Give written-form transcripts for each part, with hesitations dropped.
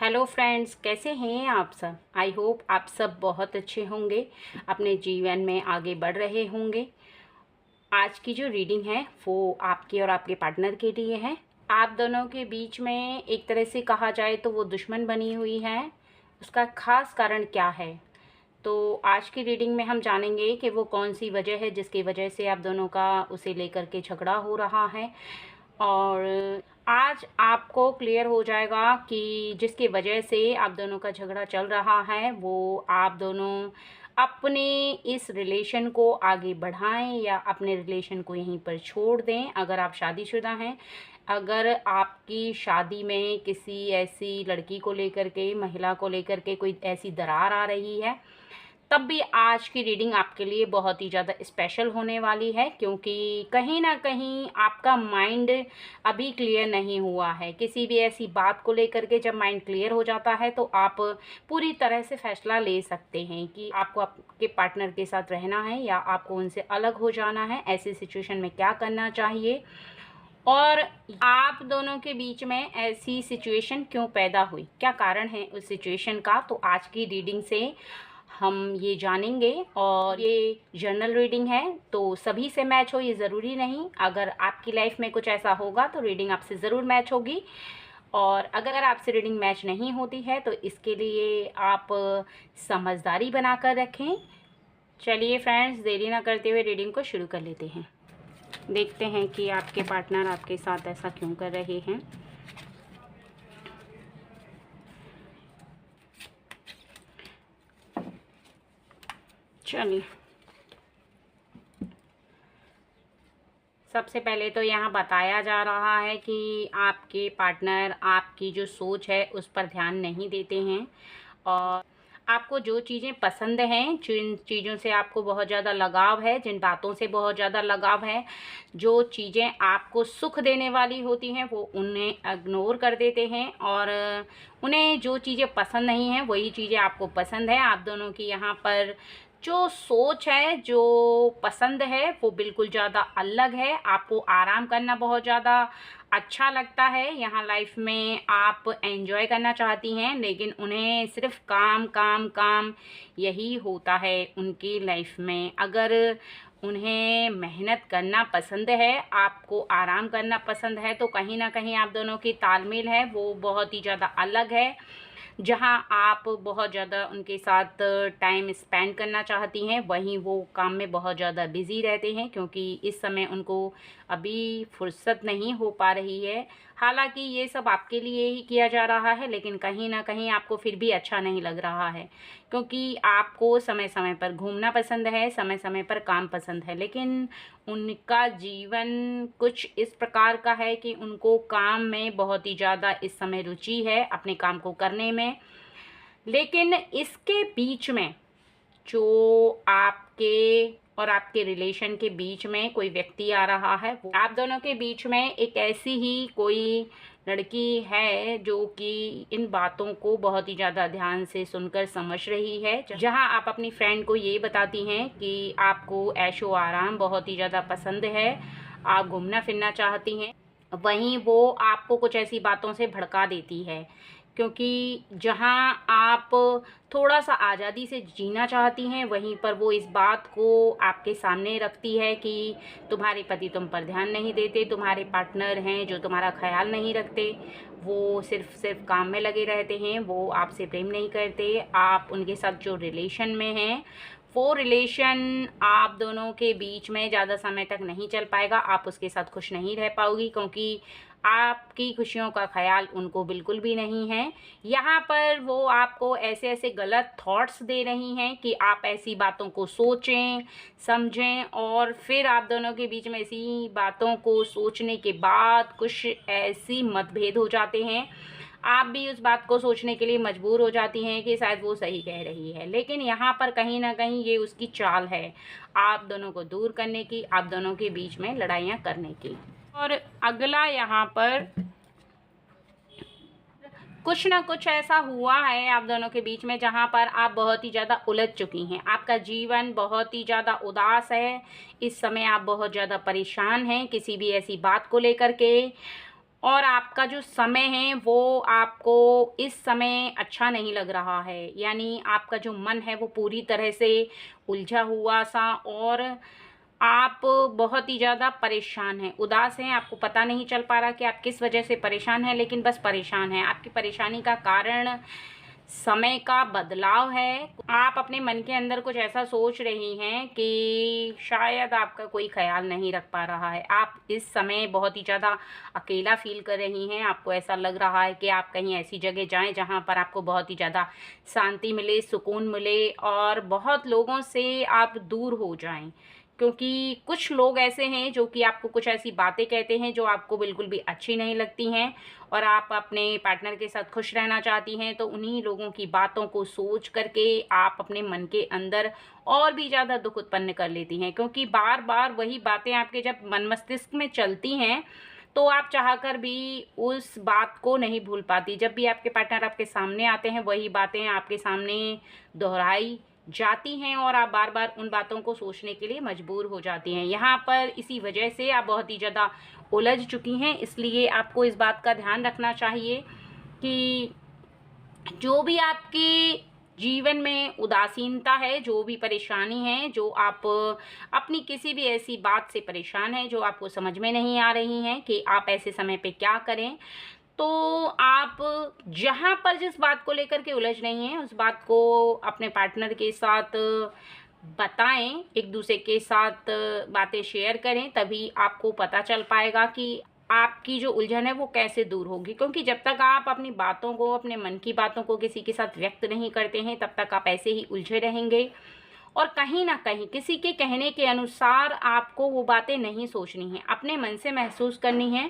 Hello friends, कैसे हैं आप सब। आई होप आप सब बहुत अच्छे होंगे, अपने जीवन में आगे बढ़ रहे होंगे। आज की जो रीडिंग है वो आपके और आपके पार्टनर के लिए है। आप दोनों के बीच में एक तरह से कहा जाए तो वो दुश्मन बनी हुई है। उसका खास कारण क्या है, तो आज की रीडिंग में हम जानेंगे कि वो कौन सी वजह है जिसकी वजह से आप दोनों का उसे लेकर के झगड़ा हो रहा है। और आज आपको क्लियर हो जाएगा कि जिसकी वजह से आप दोनों का झगड़ा चल रहा है वो आप दोनों अपने इस रिलेशन को आगे बढ़ाएं या अपने रिलेशन को यहीं पर छोड़ दें। अगर आप शादीशुदा हैं, अगर आपकी शादी में किसी ऐसी लड़की को लेकर के, महिला को लेकर के कोई ऐसी दरार आ रही है, तब भी आज की रीडिंग आपके लिए बहुत ही ज़्यादा स्पेशल होने वाली है, क्योंकि कहीं ना कहीं आपका माइंड अभी क्लियर नहीं हुआ है। किसी भी ऐसी बात को लेकर के जब माइंड क्लियर हो जाता है तो आप पूरी तरह से फैसला ले सकते हैं कि आपको आपके पार्टनर के साथ रहना है या आपको उनसे अलग हो जाना है। ऐसी सिचुएशन में क्या करना चाहिए और आप दोनों के बीच में ऐसी सिचुएशन क्यों पैदा हुई, क्या कारण है उस सिचुएशन का, तो आज की रीडिंग से हम ये जानेंगे। और ये जर्नल रीडिंग है तो सभी से मैच हो ये ज़रूरी नहीं। अगर आपकी लाइफ में कुछ ऐसा होगा तो रीडिंग आपसे ज़रूर मैच होगी, और अगर आपसे रीडिंग मैच नहीं होती है तो इसके लिए आप समझदारी बनाकर रखें। चलिए फ्रेंड्स, देरी ना करते हुए रीडिंग को शुरू कर लेते हैं। देखते हैं कि आपके पार्टनर आपके साथ ऐसा क्यों कर रहे हैं। चलिए, सबसे पहले तो यहाँ बताया जा रहा है कि आपके पार्टनर आपकी जो सोच है उस पर ध्यान नहीं देते हैं, और आपको जो चीज़ें पसंद हैं, जिन चीज़ों से आपको बहुत ज़्यादा लगाव है, जिन बातों से बहुत ज़्यादा लगाव है, जो चीज़ें आपको सुख देने वाली होती हैं वो उन्हें इग्नोर कर देते हैं, और उन्हें जो चीज़ें पसंद नहीं हैं वही चीज़ें आपको पसंद है। आप दोनों की यहाँ पर जो सोच है, जो पसंद है वो बिल्कुल ज़्यादा अलग है। आपको आराम करना बहुत ज़्यादा अच्छा लगता है, यहाँ लाइफ में आप एंजॉय करना चाहती हैं, लेकिन उन्हें सिर्फ काम काम काम यही होता है उनकी लाइफ में। अगर उन्हें मेहनत करना पसंद है, आपको आराम करना पसंद है, तो कहीं ना कहीं आप दोनों की तालमेल है वो बहुत ही ज़्यादा अलग है। जहाँ आप बहुत ज़्यादा उनके साथ टाइम स्पेंड करना चाहती हैं, वहीं वो काम में बहुत ज़्यादा बिज़ी रहते हैं, क्योंकि इस समय उनको अभी फुर्सत नहीं हो पा रही है। हालांकि ये सब आपके लिए ही किया जा रहा है, लेकिन कहीं ना कहीं आपको फिर भी अच्छा नहीं लग रहा है, क्योंकि आपको समय समय पर घूमना पसंद है, समय समय पर काम पसंद है, लेकिन उनका जीवन कुछ इस प्रकार का है कि उनको काम में बहुत ही ज़्यादा इस समय रुचि है, अपने काम को करने में। लेकिन इसके बीच में जो आपके और आपके रिलेशन के बीच में कोई व्यक्ति आ रहा है, वो आप दोनों के बीच में एक ऐसी ही कोई लड़की है जो कि इन बातों को बहुत ही ज़्यादा ध्यान से सुनकर समझ रही है। जहां आप अपनी फ्रेंड को ये बताती हैं कि आपको ऐशो आराम बहुत ही ज़्यादा पसंद है, आप घूमना फिरना चाहती हैं, वहीं वो आपको कुछ ऐसी बातों से भड़का देती है, क्योंकि जहां आप थोड़ा सा आज़ादी से जीना चाहती हैं, वहीं पर वो इस बात को आपके सामने रखती है कि तुम्हारे पति तुम पर ध्यान नहीं देते, तुम्हारे पार्टनर हैं जो तुम्हारा ख्याल नहीं रखते, वो सिर्फ काम में लगे रहते हैं, वो आपसे प्रेम नहीं करते। आप उनके साथ जो रिलेशन में हैं वो रिलेशन आप दोनों के बीच में ज़्यादा समय तक नहीं चल पाएगा, आप उसके साथ खुश नहीं रह पाओगी, क्योंकि आपकी खुशियों का ख्याल उनको बिल्कुल भी नहीं है। यहाँ पर वो आपको ऐसे ऐसे गलत थॉट्स दे रही हैं कि आप ऐसी बातों को सोचें, समझें, और फिर आप दोनों के बीच में ऐसी बातों को सोचने के बाद कुछ ऐसी मतभेद हो जाते हैं, आप भी उस बात को सोचने के लिए मजबूर हो जाती हैं कि शायद वो सही कह रही है। लेकिन यहाँ पर कहीं ना कहीं ये उसकी चाल है आप दोनों को दूर करने की, आप दोनों के बीच में लड़ाइयाँ करने की। और अगला यहाँ पर कुछ ना कुछ ऐसा हुआ है आप दोनों के बीच में जहाँ पर आप बहुत ही ज़्यादा उलझ चुकी हैं। आपका जीवन बहुत ही ज़्यादा उदास है, इस समय आप बहुत ज़्यादा परेशान हैं किसी भी ऐसी बात को लेकर के, और आपका जो समय है वो आपको इस समय अच्छा नहीं लग रहा है, यानी आपका जो मन है वो पूरी तरह से उलझा हुआ सा, और आप बहुत ही ज़्यादा परेशान हैं, उदास हैं। आपको पता नहीं चल पा रहा कि आप किस वजह से परेशान हैं, लेकिन बस परेशान हैं। आपकी परेशानी का कारण समय का बदलाव है। आप अपने मन के अंदर कुछ ऐसा सोच रही हैं कि शायद आपका कोई ख्याल नहीं रख पा रहा है। आप इस समय बहुत ही ज़्यादा अकेला फ़ील कर रही हैं। आपको ऐसा लग रहा है कि आप कहीं ऐसी जगह जाएँ जहाँ पर आपको बहुत ही ज़्यादा शांति मिले, सुकून मिले, और बहुत लोगों से आप दूर हो जाएँ। क्योंकि कुछ लोग ऐसे हैं जो कि आपको कुछ ऐसी बातें कहते हैं जो आपको बिल्कुल भी अच्छी नहीं लगती हैं, और आप अपने पार्टनर के साथ खुश रहना चाहती हैं, तो उन्हीं लोगों की बातों को सोच करके आप अपने मन के अंदर और भी ज़्यादा दुख उत्पन्न कर लेती हैं। क्योंकि बार बार वही बातें आपके जब मन मस्तिष्क में चलती हैं, तो आप चाहकर भी उस बात को नहीं भूल पाती। जब भी आपके पार्टनर आपके सामने आते हैं, वही बातें आपके सामने दोहराई जाती हैं, और आप बार बार उन बातों को सोचने के लिए मजबूर हो जाती हैं। यहाँ पर इसी वजह से आप बहुत ही ज़्यादा उलझ चुकी हैं। इसलिए आपको इस बात का ध्यान रखना चाहिए कि जो भी आपके जीवन में उदासीनता है, जो भी परेशानी है, जो आप अपनी किसी भी ऐसी बात से परेशान हैं जो आपको समझ में नहीं आ रही हैं कि आप ऐसे समय पे क्या करें, तो आप जहाँ पर जिस बात को लेकर के उलझ रही हैं, उस बात को अपने पार्टनर के साथ बताएं, एक दूसरे के साथ बातें शेयर करें, तभी आपको पता चल पाएगा कि आपकी जो उलझन है वो कैसे दूर होगी। क्योंकि जब तक आप अपनी बातों को, अपने मन की बातों को किसी के साथ व्यक्त नहीं करते हैं, तब तक आप ऐसे ही उलझे रहेंगे, और कहीं ना कहीं किसी के कहने के अनुसार आपको वो बातें नहीं सोचनी हैं, अपने मन से महसूस करनी है।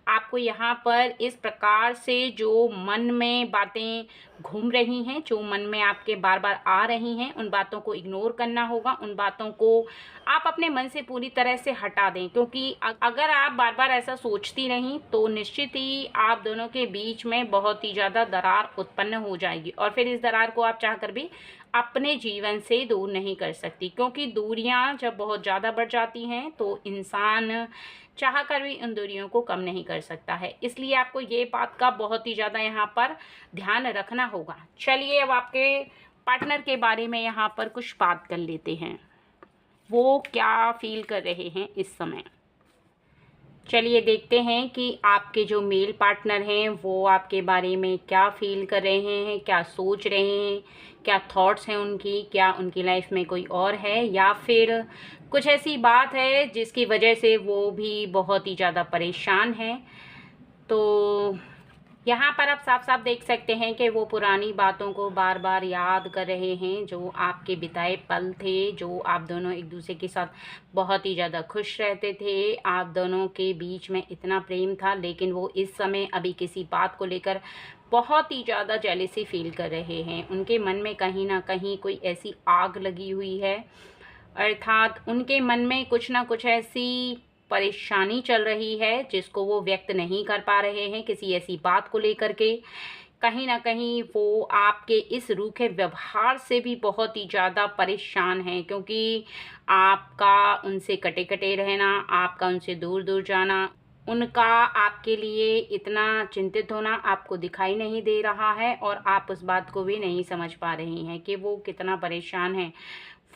आपको यहाँ पर इस प्रकार से जो मन में बातें घूम रही हैं, जो मन में आपके बार बार आ रही हैं, उन बातों को इग्नोर करना होगा। उन बातों को आप अपने मन से पूरी तरह से हटा दें, क्योंकि अगर आप बार बार ऐसा सोचती रहीं तो निश्चित ही आप दोनों के बीच में बहुत ही ज़्यादा दरार उत्पन्न हो जाएगी, और फिर इस दरार को आप चाहकर भी अपने जीवन से दूर नहीं कर सकती। क्योंकि दूरियां जब बहुत ज़्यादा बढ़ जाती हैं तो इंसान चाह कर भी उन दूरियों को कम नहीं कर सकता है। इसलिए आपको ये बात का बहुत ही ज़्यादा यहाँ पर ध्यान रखना होगा। चलिए अब आपके पार्टनर के बारे में यहाँ पर कुछ बात कर लेते हैं, वो क्या फील कर रहे हैं इस समय। चलिए देखते हैं कि आपके जो मेल पार्टनर हैं वो आपके बारे में क्या फील कर रहे हैं, क्या सोच रहे हैं, क्या थॉट्स हैं उनकी, क्या उनकी लाइफ में कोई और है, या फिर कुछ ऐसी बात है जिसकी वजह से वो भी बहुत ही ज़्यादा परेशान हैं। तो यहाँ पर आप साफ साफ देख सकते हैं कि वो पुरानी बातों को बार बार याद कर रहे हैं, जो आपके बिताए पल थे, जो आप दोनों एक दूसरे के साथ बहुत ही ज़्यादा खुश रहते थे, आप दोनों के बीच में इतना प्रेम था। लेकिन वो इस समय अभी किसी बात को लेकर बहुत ही ज़्यादा जेलसी फील कर रहे हैं। उनके मन में कहीं ना कहीं कोई ऐसी आग लगी हुई है, अर्थात उनके मन में कुछ ना कुछ ऐसी परेशानी चल रही है जिसको वो व्यक्त नहीं कर पा रहे हैं किसी ऐसी बात को लेकर के। कहीं ना कहीं वो आपके इस रूखे व्यवहार से भी बहुत ही ज़्यादा परेशान हैं, क्योंकि आपका उनसे कटे कटे रहना, आपका उनसे दूर दूर जाना, उनका आपके लिए इतना चिंतित होना आपको दिखाई नहीं दे रहा है, और आप उस बात को भी नहीं समझ पा रही हैं कि वो कितना परेशान हैं।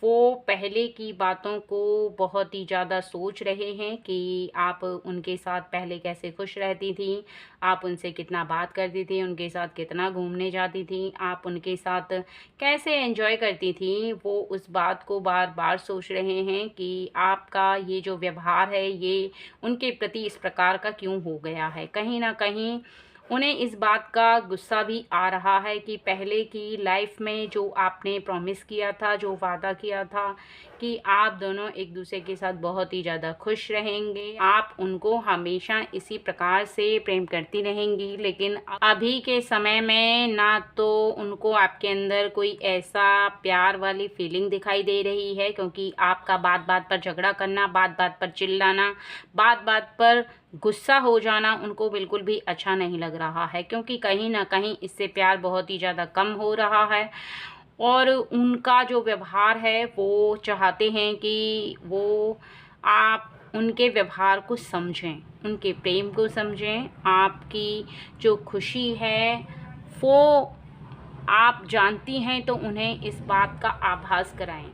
वो पहले की बातों को बहुत ही ज़्यादा सोच रहे हैं कि आप उनके साथ पहले कैसे खुश रहती थी, आप उनसे कितना बात करती थी, उनके साथ कितना घूमने जाती थी, आप उनके साथ कैसे एंजॉय करती थी। वो उस बात को बार बार सोच रहे हैं कि आपका ये जो व्यवहार है ये उनके प्रति इस प्रकार का क्यों हो गया है। कहीं ना कहीं उन्हें इस बात का गुस्सा भी आ रहा है कि पहले की लाइफ में जो आपने प्रॉमिस किया था, जो वादा किया था कि आप दोनों एक दूसरे के साथ बहुत ही ज़्यादा खुश रहेंगे, आप उनको हमेशा इसी प्रकार से प्रेम करती रहेंगी, लेकिन अभी के समय में ना तो उनको आपके अंदर कोई ऐसा प्यार वाली फीलिंग दिखाई दे रही है, क्योंकि आपका बात बात पर झगड़ा करना, बात बात पर चिल्लाना, बात बात पर गुस्सा हो जाना उनको बिल्कुल भी अच्छा नहीं लग रहा है, क्योंकि कहीं ना कहीं इससे प्यार बहुत ही ज़्यादा कम हो रहा है। और उनका जो व्यवहार है वो चाहते हैं कि वो आप उनके व्यवहार को समझें, उनके प्रेम को समझें। आपकी जो खुशी है वो आप जानती हैं, तो उन्हें इस बात का आभास कराएं।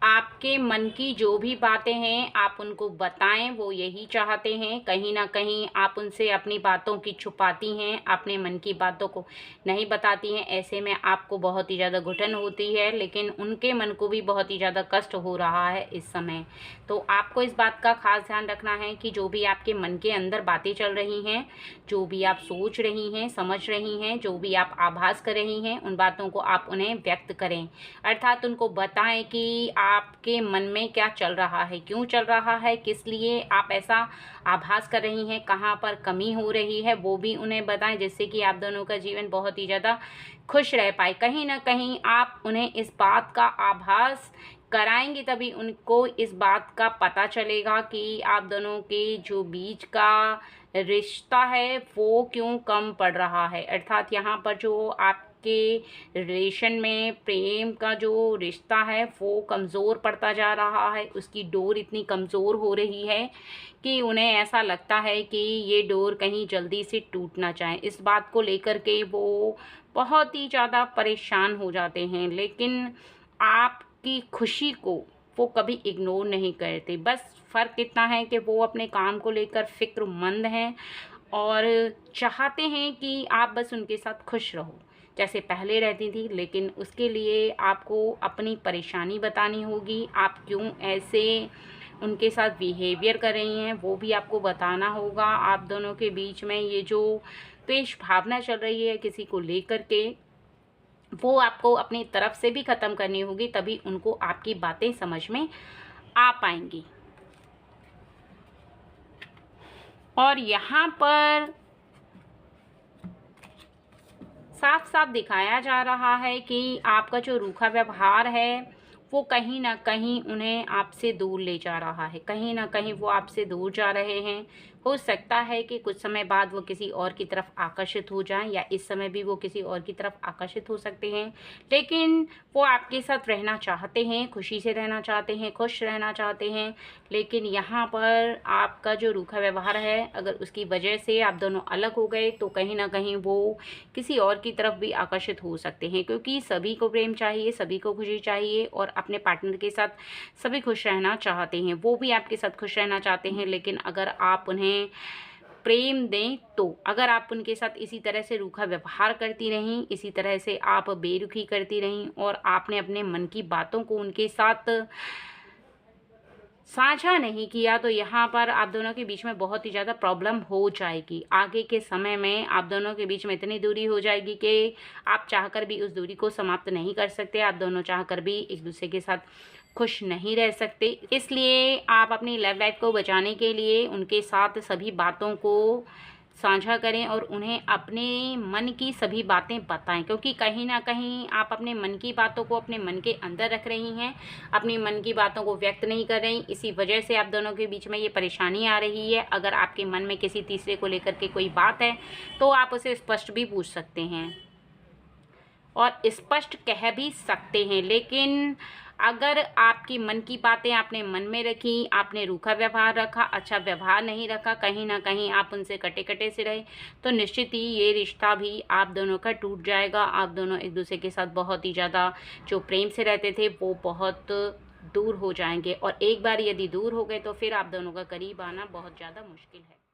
आपके मन की जो भी बातें हैं आप उनको बताएं, वो यही चाहते हैं। कहीं ना कहीं आप उनसे अपनी बातों की छुपाती हैं, अपने मन की बातों को नहीं बताती हैं। ऐसे में आपको बहुत ही ज़्यादा घुटन होती है, लेकिन उनके मन को भी बहुत ही ज़्यादा कष्ट हो रहा है इस समय। तो आपको इस बात का खास ध्यान रखना है कि जो भी आपके मन के अंदर बातें चल रही हैं, जो भी आप सोच रही हैं, समझ रही हैं, जो भी आप आभास कर रही हैं, उन बातों को आप उन्हें व्यक्त करें। अर्थात उनको बताएं कि आपके मन में क्या चल रहा है, क्यों चल रहा है, किस लिए आप ऐसा आभास कर रही हैं, कहाँ पर कमी हो रही है, वो भी उन्हें बताएं, जिससे कि आप दोनों का जीवन बहुत ही ज़्यादा खुश रह पाए। कहीं ना कहीं आप उन्हें इस बात का आभास कराएंगे, तभी उनको इस बात का पता चलेगा कि आप दोनों के जो बीच का रिश्ता है वो क्यों कम पड़ रहा है। अर्थात यहाँ पर जो आपके रिलेशन में प्रेम का जो रिश्ता है वो कमज़ोर पड़ता जा रहा है, उसकी डोर इतनी कमज़ोर हो रही है कि उन्हें ऐसा लगता है कि ये डोर कहीं जल्दी से टूट ना जाए। इस बात को लेकर के वो बहुत ही ज़्यादा परेशान हो जाते हैं, लेकिन आपकी खुशी को वो कभी इग्नोर नहीं करते। बस फ़र्क इतना है कि वो अपने काम को लेकर फ़िक्रमंद हैं और चाहते हैं कि आप बस उनके साथ खुश रहो जैसे पहले रहती थी। लेकिन उसके लिए आपको अपनी परेशानी बतानी होगी, आप क्यों ऐसे उनके साथ बिहेवियर कर रही हैं वो भी आपको बताना होगा। आप दोनों के बीच में ये जो द्वेष भावना चल रही है किसी को लेकर के, वो आपको अपनी तरफ से भी ख़त्म करनी होगी, तभी उनको आपकी बातें समझ में आ पाएंगी। और यहाँ पर साफ साफ दिखाया जा रहा है कि आपका जो रूखा व्यवहार है वो कहीं ना कहीं उन्हें आपसे दूर ले जा रहा है, कहीं ना कहीं वो आपसे दूर जा रहे हैं। हो सकता है कि कुछ समय बाद वो किसी और की तरफ आकर्षित हो जाएं, या इस समय भी वो किसी और की तरफ आकर्षित हो सकते हैं, लेकिन वो आपके साथ रहना चाहते हैं, खुशी से रहना चाहते हैं, खुश रहना चाहते हैं। लेकिन यहाँ पर आपका जो रूखा व्यवहार है, अगर उसकी वजह से आप दोनों अलग हो गए तो कहीं ना कहीं वो किसी और की तरफ भी आकर्षित हो सकते हैं, क्योंकि सभी को प्रेम चाहिए, सभी को खुशी चाहिए और अपने पार्टनर के साथ सभी खुश रहना चाहते हैं। वो भी आपके साथ खुश रहना चाहते हैं, लेकिन अगर आप उन्हें प्रेम दें तो अगर आप उनके साथ इसी तरह से रूखा व्यवहार करती रहीं, इसी तरह से आप बेरुखी करती रहीं और आपने अपने मन की बातों को उनके साथ साझा नहीं किया, तो यहाँ पर आप दोनों के बीच में बहुत ही ज़्यादा प्रॉब्लम हो जाएगी। आगे के समय में आप दोनों के बीच में इतनी दूरी हो जाएगी कि आप चाहकर भी उस दूरी को समाप्त नहीं कर सकते, आप दोनों चाहकर भी एक दूसरे के साथ खुश नहीं रह सकते। इसलिए आप अपनी लव लाइफ को बचाने के लिए उनके साथ सभी बातों को साझा करें और उन्हें अपने मन की सभी बातें बताएं, क्योंकि कहीं ना कहीं आप अपने मन की बातों को अपने मन के अंदर रख रही हैं, अपनी मन की बातों को व्यक्त नहीं कर रही। इसी वजह से आप दोनों के बीच में ये परेशानी आ रही है। अगर आपके मन में किसी तीसरे को लेकर के कोई बात है तो आप उसे स्पष्ट भी पूछ सकते हैं और स्पष्ट कह भी सकते हैं, लेकिन अगर आपकी मन की बातें आपने मन में रखी, आपने रूखा व्यवहार रखा, अच्छा व्यवहार नहीं रखा, कहीं ना कहीं आप उनसे कटे कटे से रहे, तो निश्चित ही ये रिश्ता भी आप दोनों का टूट जाएगा। आप दोनों एक दूसरे के साथ बहुत ही ज़्यादा जो प्रेम से रहते थे वो बहुत दूर हो जाएंगे, और एक बार यदि दूर हो गए तो फिर आप दोनों का करीब आना बहुत ज़्यादा मुश्किल है।